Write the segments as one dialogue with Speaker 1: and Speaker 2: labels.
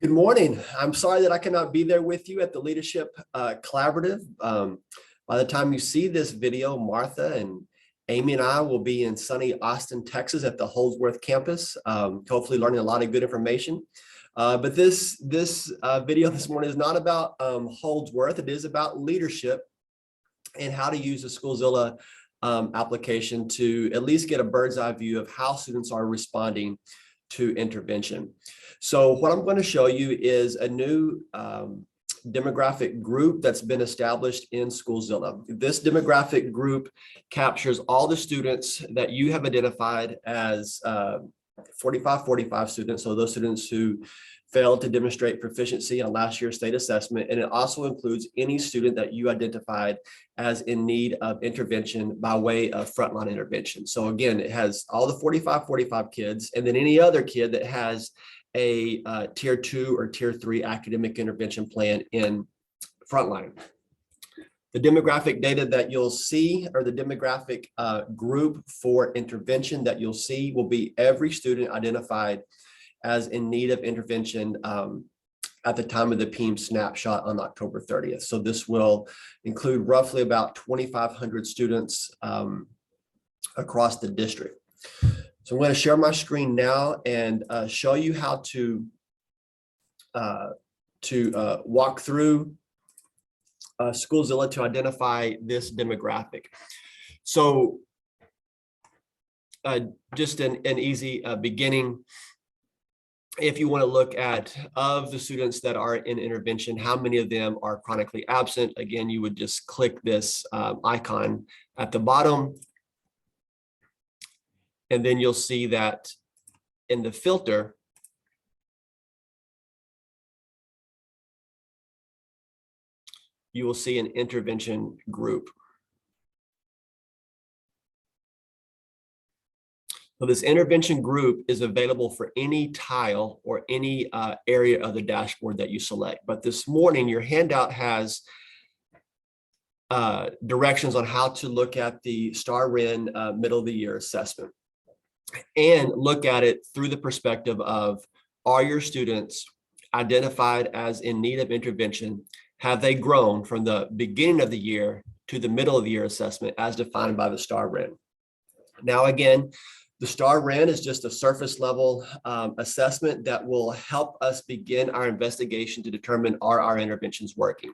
Speaker 1: Good morning. I'm sorry that I cannot be there with you at the Leadership Collaborative. By the time you see this video, Martha and Amy and I will be in sunny Austin, Texas at the Holdsworth campus, hopefully learning a lot of good information. But this video this morning is not about Holdsworth. It is about leadership and how to use the Schoolzilla application to at least get a bird's eye view of how students are responding to intervention. So what I'm going to show you is a new demographic group that's been established in Schoolzilla. This demographic group captures all the students that you have identified as 45 students. So those students who failed to demonstrate proficiency on last year's state assessment. And it also includes any student that you identified as in need of intervention by way of frontline intervention. So again, it has all the 45 kids, and then any other kid that has a tier 2 or tier 3 academic intervention plan in frontline. The demographic data that you'll see, or the demographic group for intervention that you'll see, will be every student identified as in need of intervention at the time of the PEEM snapshot on October 30th. So this will include roughly about 2,500 students across the district. So I'm going to share my screen now and show you how to walk through Schoolzilla to identify this demographic. So just an easy beginning. If you want to look at, of the students that are in intervention, how many of them are chronically absent? Again, you would just click this icon at the bottom. And then you'll see that in the filter, you will see an intervention group. So this intervention group is available for any tile or any area of the dashboard that you select. But this morning, your handout has directions on how to look at the STAR-REN middle of the year assessment and look at it through the perspective of, are your students identified as in need of intervention? Have they grown from the beginning of the year to the middle of the year assessment as defined by the STAR-REN? Now, again, the STAR-REN is just a surface level assessment that will help us begin our investigation to determine, are our interventions working?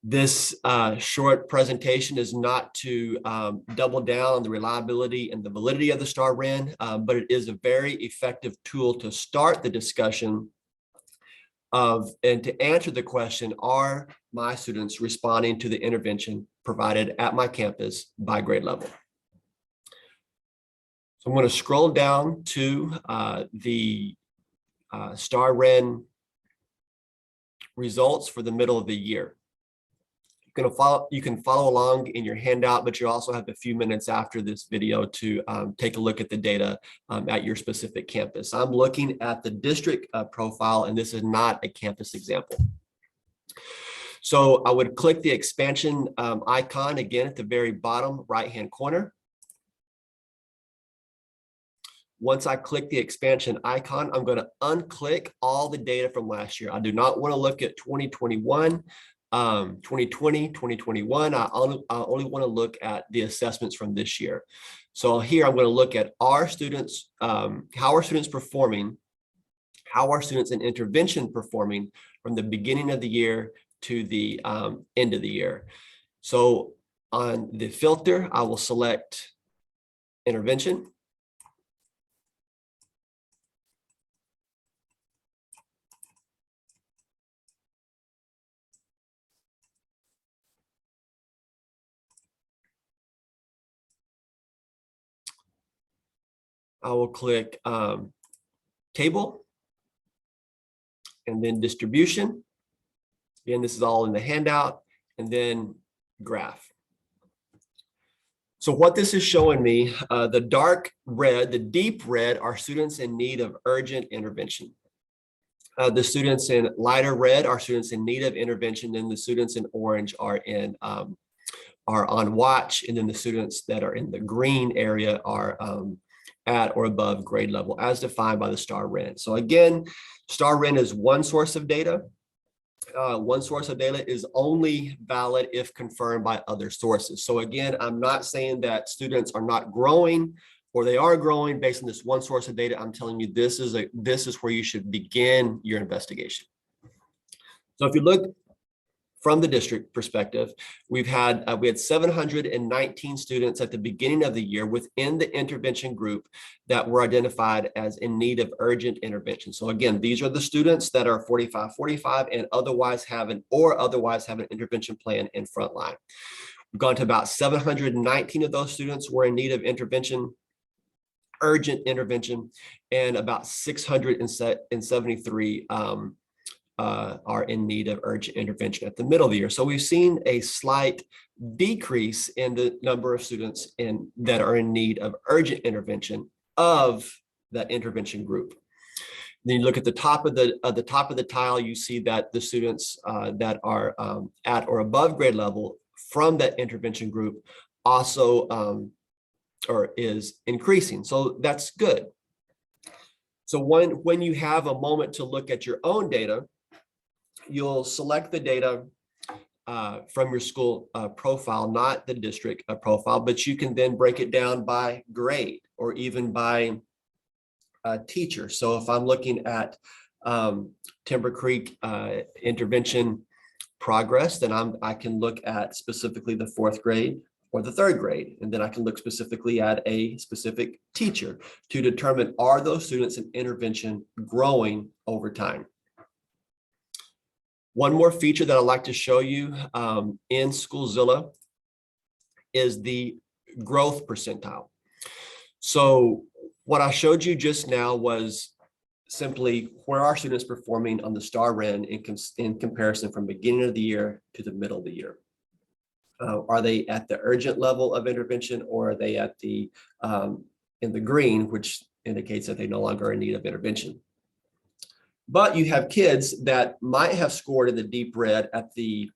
Speaker 1: This short presentation is not to double down on the reliability and the validity of the STAR-REN, but it is a very effective tool to start the discussion of, and to answer the question, are my students responding to the intervention provided at my campus by grade level? So I'm going to scroll down to the STAR-REN results for the middle of the year. You can follow along in your handout, but you also have a few minutes after this video to take a look at the data at your specific campus. I'm looking at the district profile, and this is not a campus example. So I would click the expansion icon again at the very bottom right-hand corner. Once I click the expansion icon, I'm going to unclick all the data from last year. I do not want to look at 2021, 2020, 2021. I only want to look at the assessments from this year. So here I'm going to look at our students, how are students performing, how are students in intervention performing from the beginning of the year to the end of the year. So on the filter, I will select intervention. I will click table and then distribution. Again, this is all in the handout, and then graph. So what this is showing me, the dark red, the deep red are students in need of urgent intervention. The students in lighter red are students in need of intervention, and the students in orange are on watch, and then the students that are in the green area are at or above grade level as defined by the STAR REN. So again, STAR REN is one source of data. One source of data is only valid if confirmed by other sources. So again, I'm not saying that students are not growing or they are growing based on this one source of data. I'm telling you, this is where you should begin your investigation. So if you look from the district perspective, we had 719 students at the beginning of the year within the intervention group that were identified as in need of urgent intervention. So again, these are the students that are 45-45 and otherwise have an intervention plan in frontline. We've gone to about 719 of those students were in need of intervention, urgent intervention, and about 673 are in need of urgent intervention at the middle of the year. So we've seen a slight decrease in the number of students that are in need of urgent intervention of that intervention group. Then you look at the top of the tile, you see that the students that are at or above grade level from that intervention group also is increasing. So that's good. So when you have a moment to look at your own data, you'll select the data from your school profile, not the district profile, but you can then break it down by grade or even by teacher. So if I'm looking at Timber Creek intervention progress, then I can look at specifically the 4th grade or the 3rd grade, and then I can look specifically at a specific teacher to determine, are those students in intervention growing over time? One more feature that I'd like to show you in Schoolzilla is the growth percentile. So what I showed you just now was simply where are students performing on the STAR REN in comparison from beginning of the year to the middle of the year. Are they at the urgent level of intervention, or are they at the in the green, which indicates that they no longer are in need of intervention? But you have kids that might have scored in the deep red at the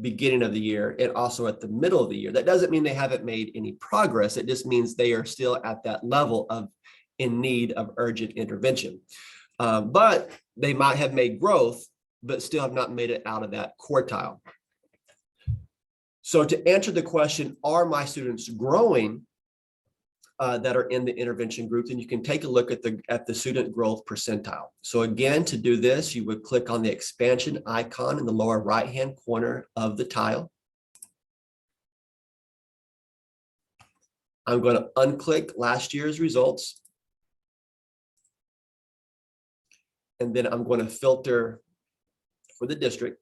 Speaker 1: beginning of the year and also at the middle of the year. That doesn't mean they haven't made any progress. It just means they are still at that level of in need of urgent intervention. But they might have made growth, but still have not made it out of that quartile. So to answer the question, are my students growing that are in the intervention group, then you can take a look at the student growth percentile. So again, to do this, you would click on the expansion icon in the lower right-hand corner of the tile. I'm going to unclick last year's results. And then I'm going to filter for the district.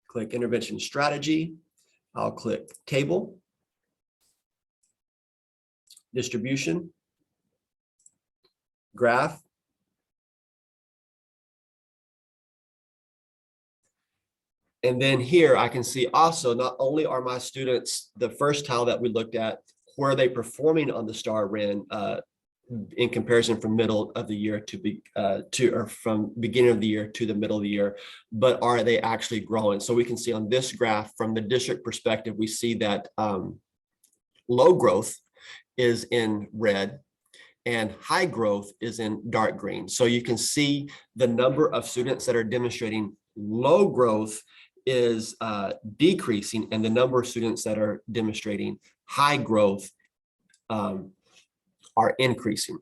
Speaker 1: Click intervention strategy. I'll click table, distribution, graph, and then here I can see also not only are my students, the first tile that we looked at, where are they performing on the STAR REN in comparison from middle of the year or from beginning of the year to the middle of the year, but are they actually growing? So we can see on this graph from the district perspective, we see that low growth is in red and high growth is in dark green. So you can see the number of students that are demonstrating low growth is decreasing, and the number of students that are demonstrating high growth are increasing.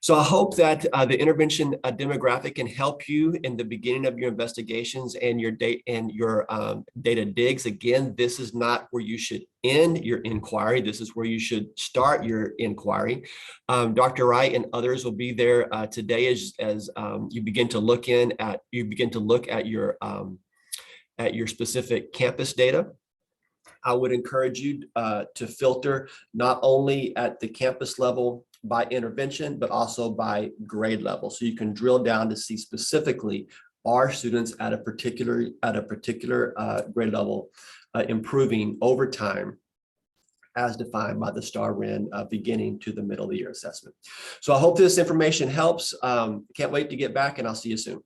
Speaker 1: So I hope that the intervention demographic can help you in the beginning of your investigations and your data digs. Again, this is not where you should end your inquiry. This is where you should start your inquiry. Dr. Wright and others will be there today as you begin to look at your specific campus data. I would encourage you to filter not only at the campus level by intervention, but also by grade level. So you can drill down to see specifically, are students at a particular grade level improving over time as defined by the STAR REN beginning to the middle of the year assessment. So I hope this information helps. Can't wait to get back, and I'll see you soon.